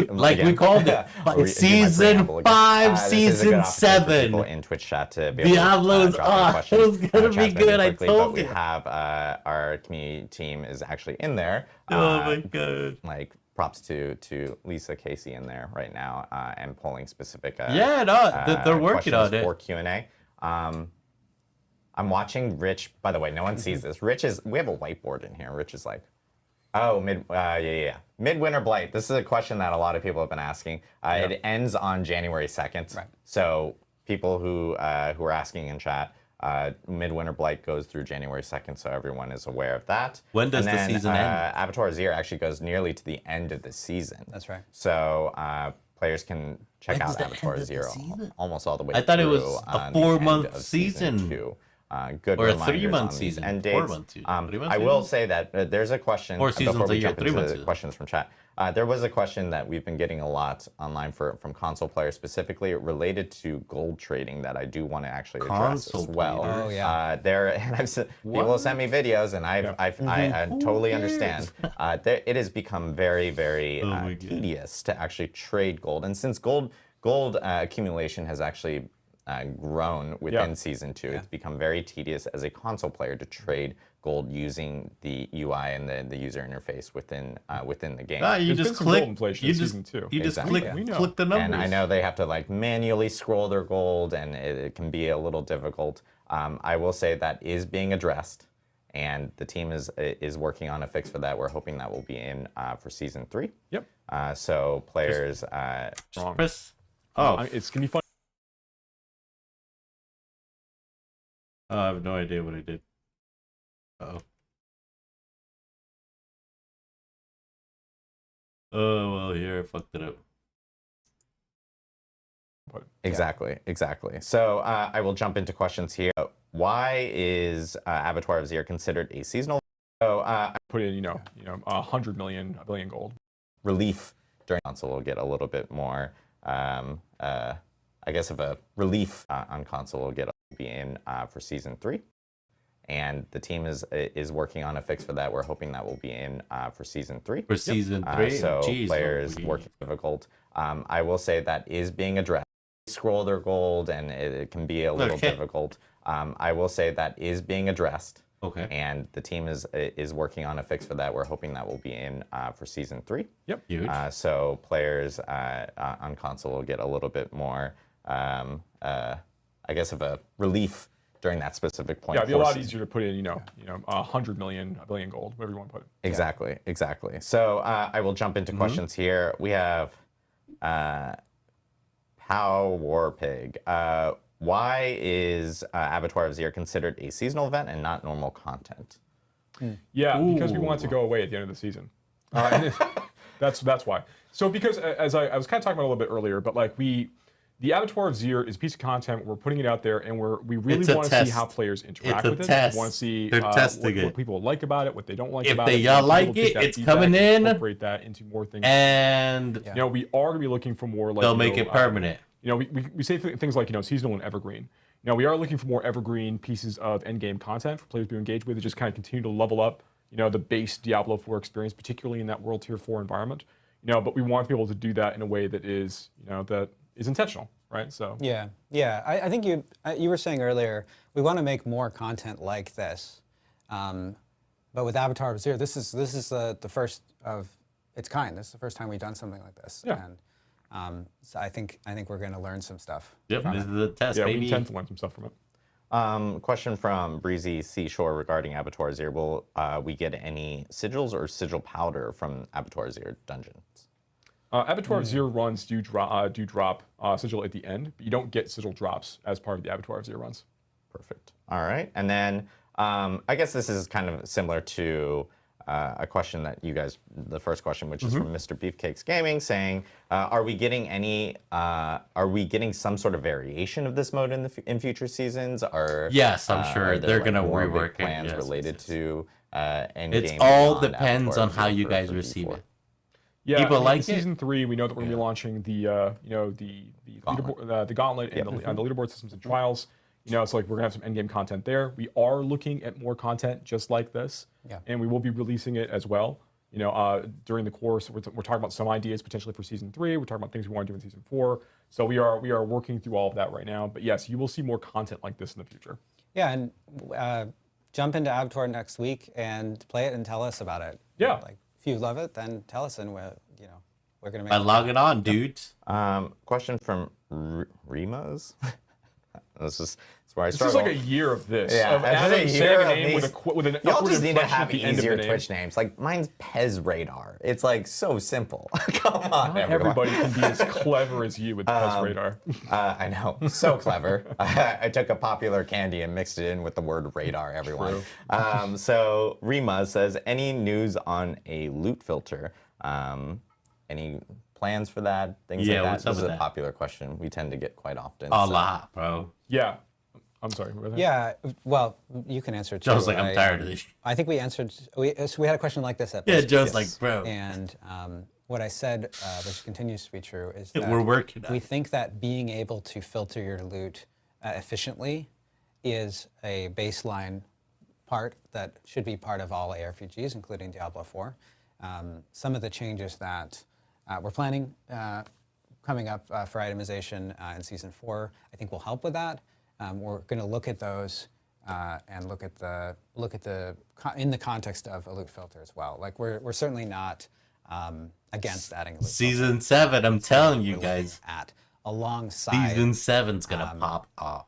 Like again, we called it, season 5, season 7. People in Twitch chat to be able Diablo's to it was gonna be good. I quickly, told but you. we have our community team is actually in there. Oh my god! Like props to Lisa Casey in there right now and pulling specific. They're working on it for Q&A. I'm watching Rich. By the way, no one sees this. Rich is. We have a whiteboard in here. Rich is like, oh, Midwinter Blight. This is a question that a lot of people have been asking. It ends on January 2nd. Right. So people who are asking in chat, Midwinter Blight goes through January 2nd, so everyone is aware of that. When does the season end? Abattoir Azir actually goes nearly to the end of the season. That's right. So players can check out Abattoir Azir almost all the way. I thought it was a 4-month season. Good or a reminders 3-month season. End dates. I will say that there's a question before we jump into the questions from chat. There was a question that we've been getting a lot online from console players, specifically related to gold trading, that I do want to actually address as well. Oh yeah. People send me videos, and I totally understand. It has become very, very tedious to actually trade gold, and since gold accumulation has actually grown within Season 2. It's become very tedious as a console player to trade gold using the UI and the user interface within the game. You just click. You just click the numbers. And I know they have to like manually scroll their gold, and it can be a little difficult. I will say that is being addressed, and the team is working on a fix for that. We're hoping that will be in for Season 3. Yep. So players. Chris. Oh, it's gonna be fun. I have no idea what I did. Uh-oh. Oh, well, here I fucked it up. Exactly. So I will jump into questions here. Why is Abattoir Azir considered a seasonal? So put in, 100 million, a billion gold. Relief during console will get a little bit more, I guess, of a relief on console will get be in for Season 3, and the team is working on a fix for that. We're hoping that will be in for Season 3. For Season 3, so players working difficult. I will say that is being addressed. Scroll their gold, and it can be a little difficult. I will say that is being addressed. Okay. And the team is working on a fix for that. We're hoping that will be in for Season 3. Yep. Huge. So players on console will get a little bit more. I guess, of a relief during that specific point. Yeah, it'd be a lot easier to put in, 100 million, a billion gold, whatever you want to put it. Exactly. So I will jump into questions here. We have Power Pig. Why is Abattoir Azir considered a seasonal event and not normal content? Yeah, because we want it to go away at the end of the season. That's why. So because, as I was kind of talking about a little bit earlier, but like the Abattoir Azir is a piece of content. We're putting it out there, and we really want to see how players interact with it. We want to see what people like about it, what they don't like about it. If y'all like it, it's coming in. Incorporate that into more things. And we are going to be looking for more. Like, they'll make it permanent. We say things like seasonal and evergreen. We are looking for more evergreen pieces of endgame content for players to engage with, to just kind of continue to level up the base Diablo 4 experience, particularly in that World Tier 4 environment. But we want to be able to do that in a way that is that is intentional, right? So yeah. I think you were saying earlier we want to make more content like this, but with Abattoir Azir, this is the first of its kind. This is the first time we've done something like this. Yeah. And so I think we're going to learn some stuff. Yep, this is the test, baby. We intend to learn some stuff from it. Question from Breezy Seashore regarding Abattoir Azir. Will we get any sigils or sigil powder from Abattoir Azir dungeons? Abattoir Azir runs do drop sigil at the end, but you don't get sigil drops as part of the Abattoir Azir runs. Perfect. All right. And then I guess this is kind of similar to a question that you guys, the first question, which is from Mr. Beefcakes Gaming, saying, are we getting some sort of variation of this mode in future seasons? Or yes, I'm sure they're going to rework plans related to endgame. It all depends on how you guys receive it. Yeah, people like season 3. We know that we're going to be launching the gauntlet and the leaderboard systems and trials. So like we're gonna have some endgame content there. We are looking at more content just like this, and we will be releasing it as well. during the course. We're talking about some ideas potentially for season 3. We're talking about things we want to do in season 4. So we are working through all of that right now. But yes, you will see more content like this in the future. Yeah, and jump into Avatar next week and play it and tell us about it. Yeah. Like if you love it, then tell us, and we're gonna make. By logging on, dudes. Question from Rimas. This is where I This struggle. is like a year of this. Yeah, Of I've had Adam a saying year a of name these. with an Y'all upward just need to inflection have at the end of easier the name. Twitch names. Like mine's Pez Radar. It's like so simple. Come on, Not everyone. everybody can be as clever as you with Pez Radar. I know, so clever. I took a popular candy and mixed it in with the word radar, everyone. So Rima says, any news on a loot filter? Any plans for that? Things Yeah, like that? what's up This is with a that? popular question we tend to get quite often. A so. lot, bro. Yeah. I'm sorry. what was that? Yeah, well, you can answer too. Joe's like, I'm tired of this. I think we answered. We had a question like this at Yeah, Post- Joe's like, bro. And what I said, which continues to be true, is that We're working on we it. think that being able to filter your loot efficiently is a baseline part that should be part of all ARPGs, including Diablo 4. Some of the changes that we're planning coming up for itemization in Season 4, I think will help with that. We're going to look at those and look at the in the context of a loot filter as well. Like we're certainly not against adding a loot filter. Season 7, I'm telling you guys. Alongside Season 7's gonna pop off.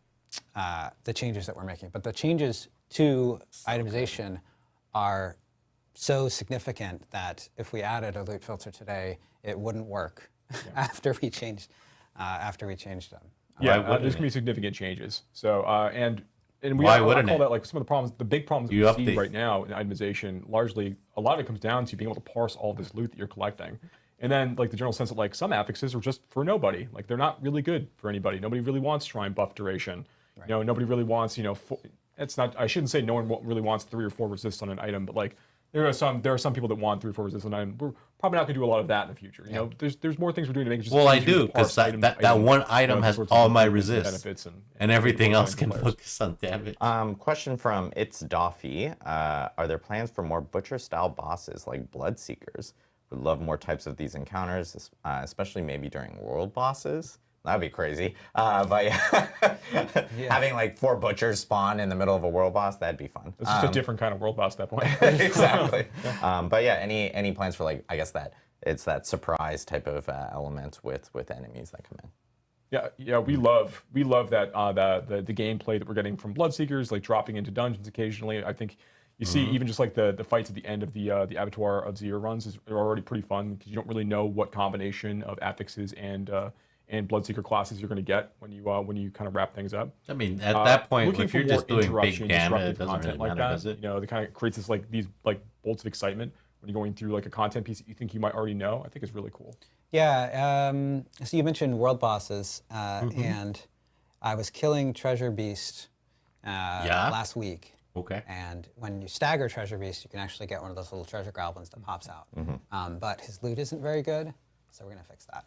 the changes that we're making. But the changes to itemization are so significant that if we added a loot filter today, it wouldn't work after we changed them. Yeah, wouldn't there's it? gonna be significant changes. So and we Why I wouldn't call it? that like some of the problems, the big problems that You we see update. right now in itemization. Largely, a lot of it comes down to being able to parse all this loot that you're collecting, and then like the general sense that like some affixes are just for nobody. Like they're not really good for anybody. Nobody really wants shrine buff duration. Right. Nobody really wants it's not. I shouldn't say no one really wants 3 or 4 resists on an item, but like there are some people that want 3 or 4 resists on an item. We're probably not gonna do a lot of that in the future. There's more things we're doing to make it just Well, I easier to do, because parse item to that item, one item the has sorts of all my improvements and resists. benefits And everything more else can players. focus on damage. Question from It's Doffy. Are there plans for more butcher-style bosses like Bloodseekers? Would love more types of these encounters, especially maybe during world bosses. That'd be crazy. But having like 4 butchers spawn in the middle of a world boss, that'd be fun. It's just a different kind of world boss at that point. Exactly. But yeah, any plans for like, I guess that it's that surprise type of element with enemies that come in. Yeah, we love that the gameplay that we're getting from Bloodseekers, like dropping into dungeons occasionally. I think you see even just like the fights at the end of the Avatar of Zir runs are already pretty fun because you don't really know what combination of affixes and Bloodseeker classes you're going to get when you kind of wrap things up. I mean, at that point, looking if for you're more just doing interruption, big gamma, it disruptive doesn't content really like matter, that. does it? That kind of creates these bolts of excitement when you're going through like a content piece that you think you might already know. I think it's really cool. Yeah, so you mentioned world bosses, and I was killing Treasure Beast last week. Okay. And when you stagger Treasure Beast, you can actually get one of those little treasure goblins that pops out. But his loot isn't very good, so we're going to fix that.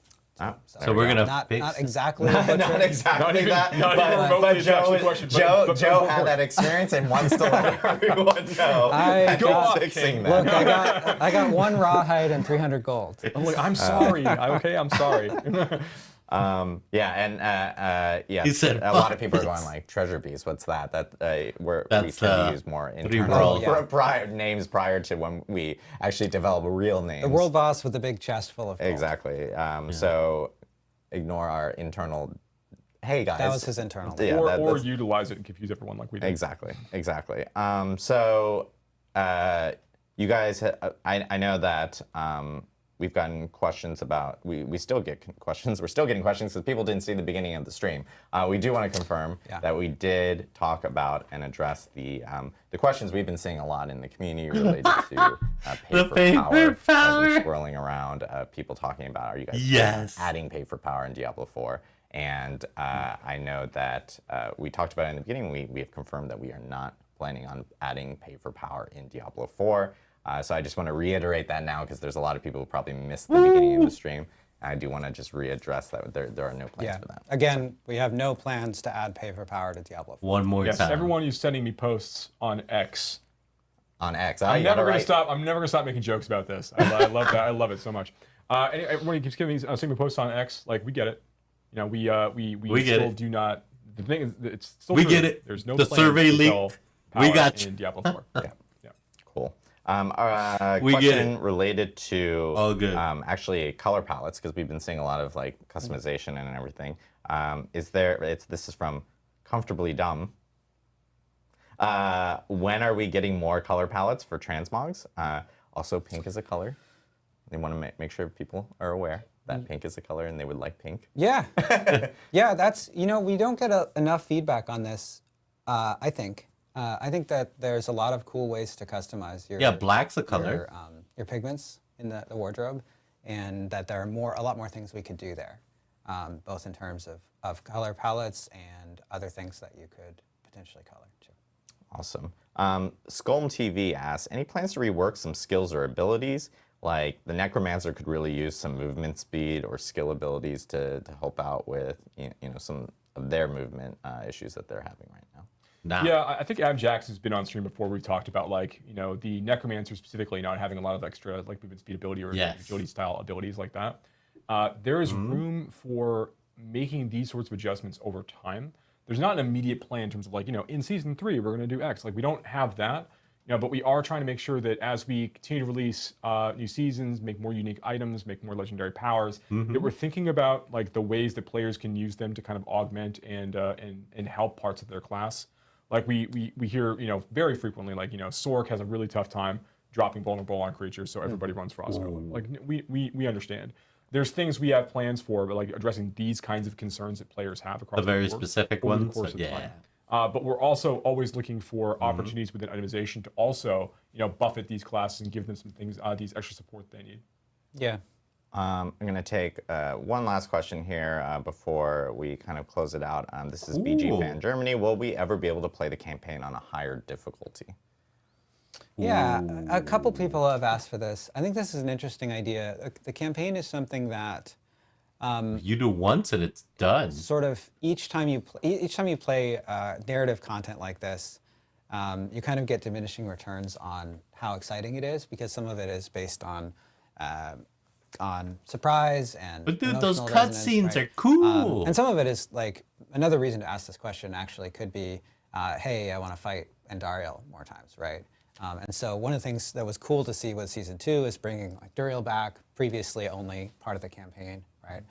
So we're gonna not fix exactly Not butcher. exactly that, not even remotely but attached to the question, but Joe more. had that experience and wants to let everyone know that Go he's off, fixing Look, that. I got 1 rawhide and 300 gold. I'm sorry. I'm sorry. He said, a lot of "Fuck people are this." going like Treasure Beast. What's that? we That's, tend to use more 3 internal worlds. names prior to when we actually develop real names. The world boss with the big chest full of gold. Exactly. So ignore our internal. Hey guys. That was his internal. Yeah, or that's- utilize it and confuse everyone like we did. Exactly. You guys, I know that we've gotten questions about, we still get questions. We're still getting questions because people didn't see the beginning of the stream. We do want to confirm that we did talk about and address the questions we've been seeing a lot in the community related to pay for power. I've been swirling around people talking about, are you guys adding pay for power in Diablo 4? And I know that we talked about it in the beginning. We have confirmed that we are not planning on adding pay for power in Diablo 4. So I just want to reiterate that now because there's a lot of people who probably missed the beginning of the stream. I do want to just readdress that there are no plans for that. Again, we have no plans to add pay for power to Diablo 4. one more Yes, time. everyone who's sending me posts on X On X. I'm never gonna stop. I'm never gonna stop making jokes about this. I love that. I love it so much. And everyone keeps giving these same posts on X. Like we get it. You know, we still do not. The thing is, it's still we true. get it. There's no the survey leaked. We got you. In Diablo 4. Yeah. Cool. We get Question it. related to All good. actually color palettes, because we've been seeing a lot of like customization and everything. This is from Comfortably Dumb. When are we getting more color palettes for transmogs? Also, pink is a color. They want to make sure people are aware that pink is a color and they would like pink. Yeah, yeah. That's we don't get enough feedback on this. I think that there's a lot of cool ways to customize your black's a color. Your pigments in the wardrobe, and that there are a lot more things we could do there, both in terms of color palettes and other things that you could potentially color too. Awesome. Skulm TV asks, any plans to rework some skills or abilities? Like the Necromancer could really use some movement speed or skill abilities to help out with some of their movement issues that they're having right now. Nah. Yeah, I think Adam Jackson has been on stream before. We've talked about the Necromancer specifically not having a lot of extra like movement speed ability or agility style abilities like that. There is room for making these sorts of adjustments over time. There's not an immediate plan in terms of in season 3 we're going to do X. Like we don't have that, but we are trying to make sure that as we continue to release new seasons, make more unique items, make more legendary powers, that we're thinking about like the ways that players can use them to kind of augment and help parts of their class. Like we hear very frequently Sork has a really tough time dropping vulnerable on creatures, so everybody runs Frostgrove. Like we understand. There's things we have plans for, but like addressing these kinds of concerns that players have across The very board specific over the ones. course of Yeah. time. But we're also always looking for opportunities within itemization to also buffet these classes and give them some things, these extra support they need. Yeah. I'm going to take one last question here before we kind of close it out. This is BG Fan Germany. Will we ever be able to play the campaign on a higher difficulty? Yeah, a couple people have asked for this. I think this is an interesting idea. The campaign is something that You do once and it's done. sort of each time you play narrative content like this, you kind of get diminishing returns on how exciting it is, because some of it is based on surprise and But dude, those emotional resonance, cutscenes right? are cool. And some of it is like another reason to ask this question actually could be, hey, I want to fight Andariel more times, right? And so one of the things that was cool to see with season 2 is bringing like Duriel back, previously only part of the campaign, right?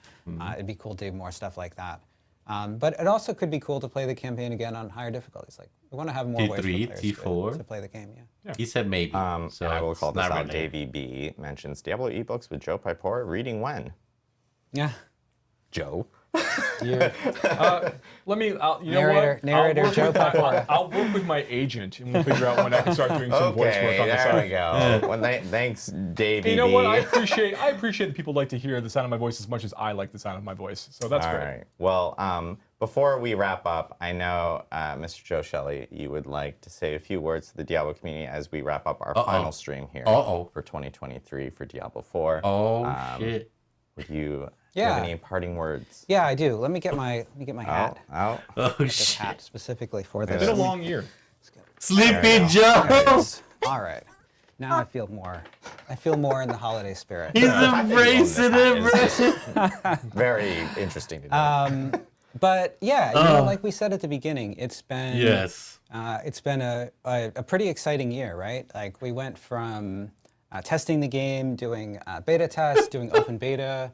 It'd be cool to do more stuff like that. But it also could be cool to play the campaign again on higher difficulties. Like we want to have more ways for T3, players T4? to play the game. Yeah. He said maybe. So and I will it's call this not out. really. Davey B mentions Diablo ebooks with Joe Pipora. Reading when? Yeah. Joe. Let me, Narrator Joe Pipora. I'll work with my agent and we'll figure out when I can start doing some voice work on the there side. we go. Well, thanks, Davey You know what? I B. appreciate that people like to hear the sound of my voice as much as I like the sound of my voice. So that's All great. right. Well, before we wrap up, I know, Mr. Joe Shelley, you would like to say a few words to the Diablo community as we wrap up our final stream here for 2023 for Diablo 4. Shit. Would you have any parting words? Yeah, I do. Let me get my hat. Oh. Oh This shit. hat specifically for It's this. been a long year. Sleepy Joe. All right. Now I feel more in the holiday spirit. He's embracing it. Very interesting to know. But yeah, like we said at the beginning, it's been a pretty exciting year, right? Like we went from testing the game, doing beta tests, doing open beta.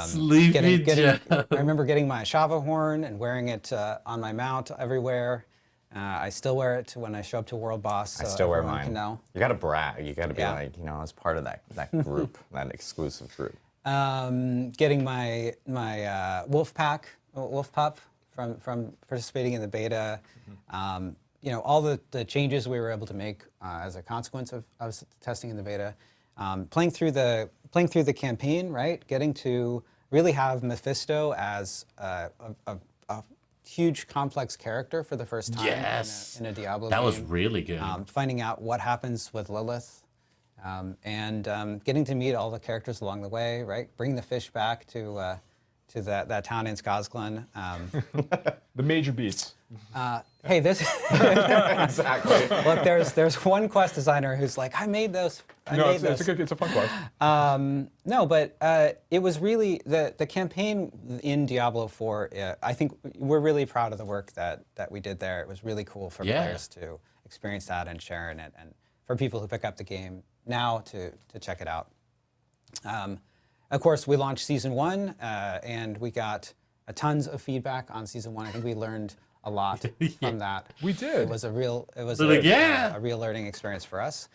Sleepy Joe. I remember getting my Shava horn and wearing it on my mount everywhere. I still wear it when I show up to World Boss. So I still wear everyone mine. can know. You gotta brag. You gotta be Yeah. like, as part of that group, that exclusive group. Getting my wolf pup from participating in the beta. All the changes we were able to make as a consequence of testing in the beta. Playing through the campaign, right? Getting to really have Mephisto as a huge complex character for the first time in a Diablo game. That was really good. Finding out what happens with Lilith, and getting to meet all the characters along the way, right? Bring the fish back to to that town in Scotland. The major beats. Hey, this. Exactly. Look, there's one quest designer who's like, I made those. It's a fun quest. No, but it was really the campaign in Diablo 4. I think we're really proud of the work that we did there. It was really cool for players to experience that and share in it, and for people who pick up the game now to check it out. Of course, we launched Season 1, and we got tons of feedback on Season 1. I think we learned a lot from that. We did. It was a real learning experience for us.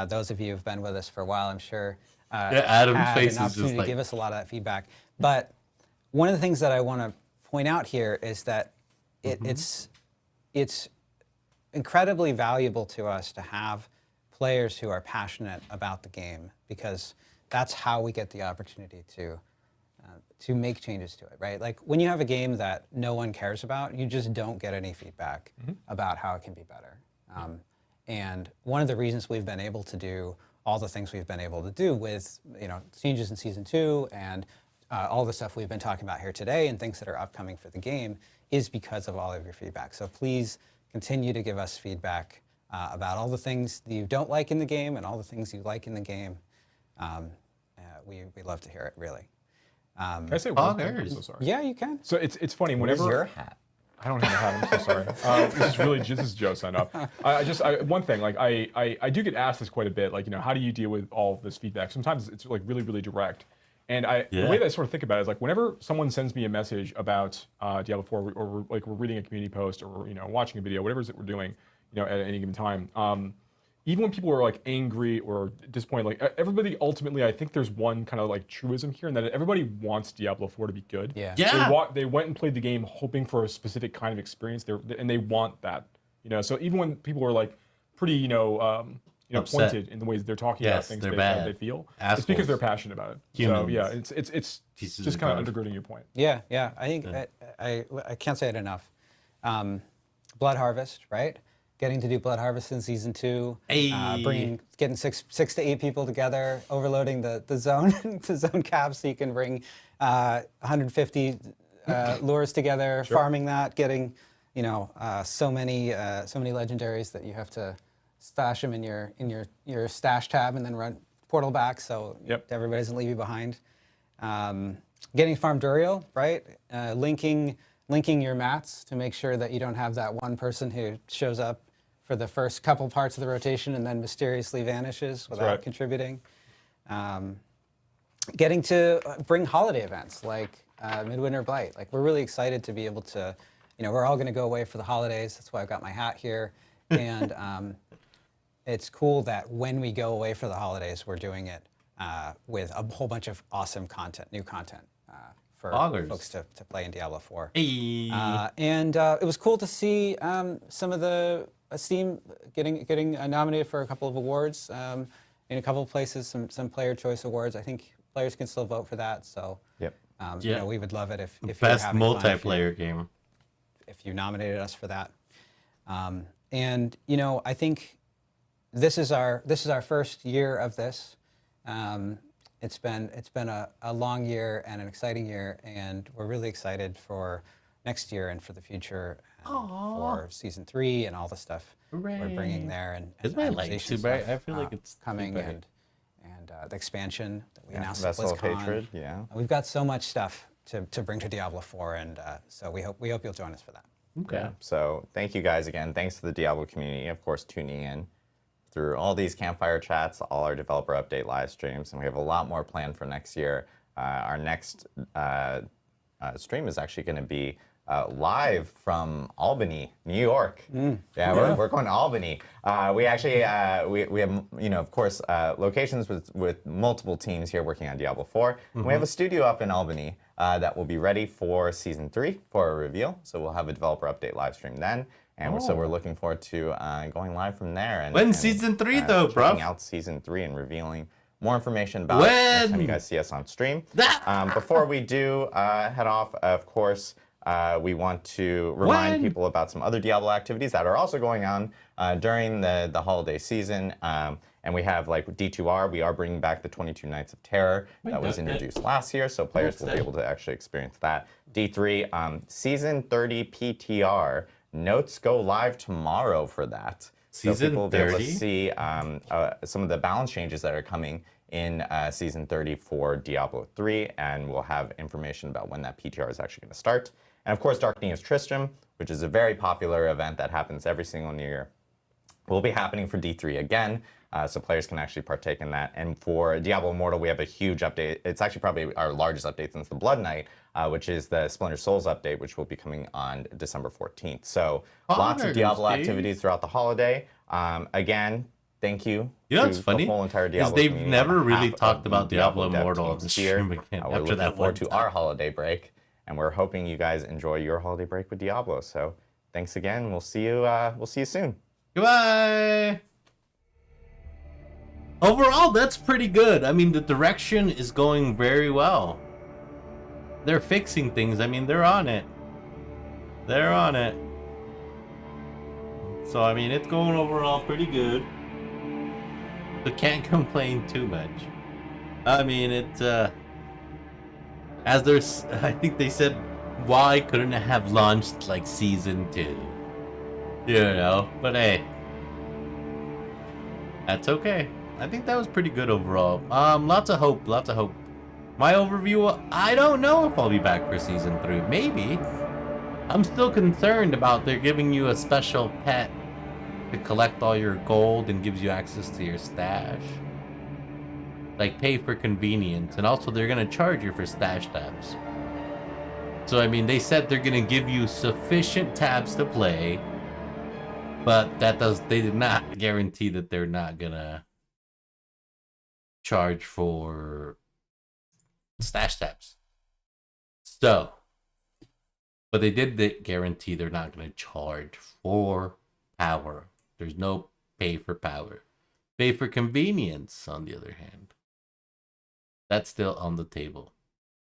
Those of you who've been with us for a while, I'm sure, Adam's had face an is just opportunity like, to give us a lot of that feedback. But one of the things that I want to point out here is that it's incredibly valuable to us to have players who are passionate about the game, because that's how we get the opportunity to make changes to it, right? Like when you have a game that no one cares about, you just don't get any feedback about how it can be better. And one of the reasons we've been able to do all the things we've been able to do with changes in Season 2 and all the stuff we've been talking about here today and things that are upcoming for the game is because of all of your feedback. So please continue to give us feedback about all the things that you don't like in the game and all the things you like in the game. We love to hear it, really. Can I say one thing? I'm so sorry. Yeah, you can. So it's funny. Whenever Where's your hat? I don't have a hat. I'm so sorry. This is Joe signed up. One thing, like I do get asked this quite a bit. Like, how do you deal with all this feedback? Sometimes it's like really, really direct. And the way that I sort of think about it is like whenever someone sends me a message about Diablo 4, or we're reading a community post, or watching a video, whatever it is that we're doing, at any given time. Even when people are like angry or disappointed, like everybody ultimately, I think there's one kind of like truism here, and that everybody wants Diablo 4 to be good. Yeah. They went and played the game hoping for a specific kind of experience, and they want that. So even when people are like pretty, pointed in the ways they're talking about things they feel, it's because they're passionate about it. Humans. So yeah, it's just kind of undergirding your point. Yeah. I think I can't say it enough. Blood Harvest, right? Getting to do Blood Harvest in Season 2, getting six to eight people together, overloading the zone the zone cap so you can bring 150 lures together, farming that, getting so many legendaries that you have to stash them in your stash tab and then run portal back so everybody doesn't leave you behind. Getting Farm Duriel, right? Linking your mats to make sure that you don't have that one person who shows up for the first couple parts of the rotation and then mysteriously vanishes without contributing. Getting to bring holiday events like Midwinter Blight. Like, we're really excited to be able to, we're all going to go away for the holidays. That's why I've got my hat here. And it's cool that when we go away for the holidays, we're doing it with a whole bunch of awesome new content for folks to play in Diablo 4. And it was cool to see some of the Steam getting nominated for a couple of awards in a couple of places, some player choice awards. I think players can still vote for that. So we would love it if best multiplayer game. If you nominated us for that. And I think this is our first year of this. It's been a long year and an exciting year, and we're really excited for next year and for the future, and for Season 3 and all the stuff we're bringing there, and is my light too bright? I feel like it's coming, and the expansion that we announced at Vessel of BlizzCon. Hatred, yeah. We've got so much stuff to bring to Diablo 4, and so we hope you'll join us for that. Okay. Yeah. So thank you guys again. Thanks to the Diablo community, of course, tuning in through all these Campfire chats, all our developer update live streams, and we have a lot more planned for next year. Our next stream is actually going to be live from Albany, New York. We're going to Albany. We actually we have of course locations with multiple teams here working on Diablo 4. We have a studio up in Albany that will be ready for Season 3 for a reveal. So we'll have a developer update live stream then. And so we're looking forward to going live from there. And Season 3 though, bro? Checking out Season 3 and revealing more information about it next time you guys see us on stream. Before we do head off, of course, we want to remind people about some other Diablo activities that are also going on during the holiday season. And we have like D2R, we are bringing back the 22 Nights of Terror that was introduced last year, so players will be able to actually experience that. D3, Season 30 PTR, notes go live tomorrow for that. So people will be able to see some of the balance changes that are coming in Season 30 for Diablo 3, and we'll have information about when that PTR is actually going to start. And of course, Dark Neos Tristram, which is a very popular event that happens every single year, will be happening for D3 again, so players can actually partake in that. And for Diablo Immortal, we have a huge update. It's actually probably our largest update since the Blood Knight, which is the Splinter Souls update, which will be coming on December 14th. So lots of Diablo activities throughout the holiday. Again, thank you to it's funny, the whole entire Diablo they've community never on really behalf talked of about the Diablo dev Immortal team on the here. stream again We're after looking that forward one to our holiday break, and we're hoping you guys enjoy your holiday break with Diablo. So thanks again. We'll see you soon. Goodbye. Overall, that's pretty good. I mean, the direction is going very well. They're fixing things. I mean, they're on it. They're on it. So, I mean, it's going overall pretty good. So can't complain too much. I mean, it, as there's, I think they said, why couldn't it have launched like Season 2? You know, but hey, that's okay. I think that was pretty good overall. Lots of hope, lots of hope. My overview, I don't know if I'll be back for Season 3. Maybe. I'm still concerned about they're giving you a special pet to collect all your gold and gives you access to your stash. Like, pay for convenience. And also, they're going to charge you for stash tabs. So, I mean, they said they're going to give you sufficient tabs to play. But they did not guarantee that they're not going to charge for stash tabs. So, but they did guarantee they're not going to charge for power. There's no pay for power. Pay for convenience, on the other hand. That's still on the table.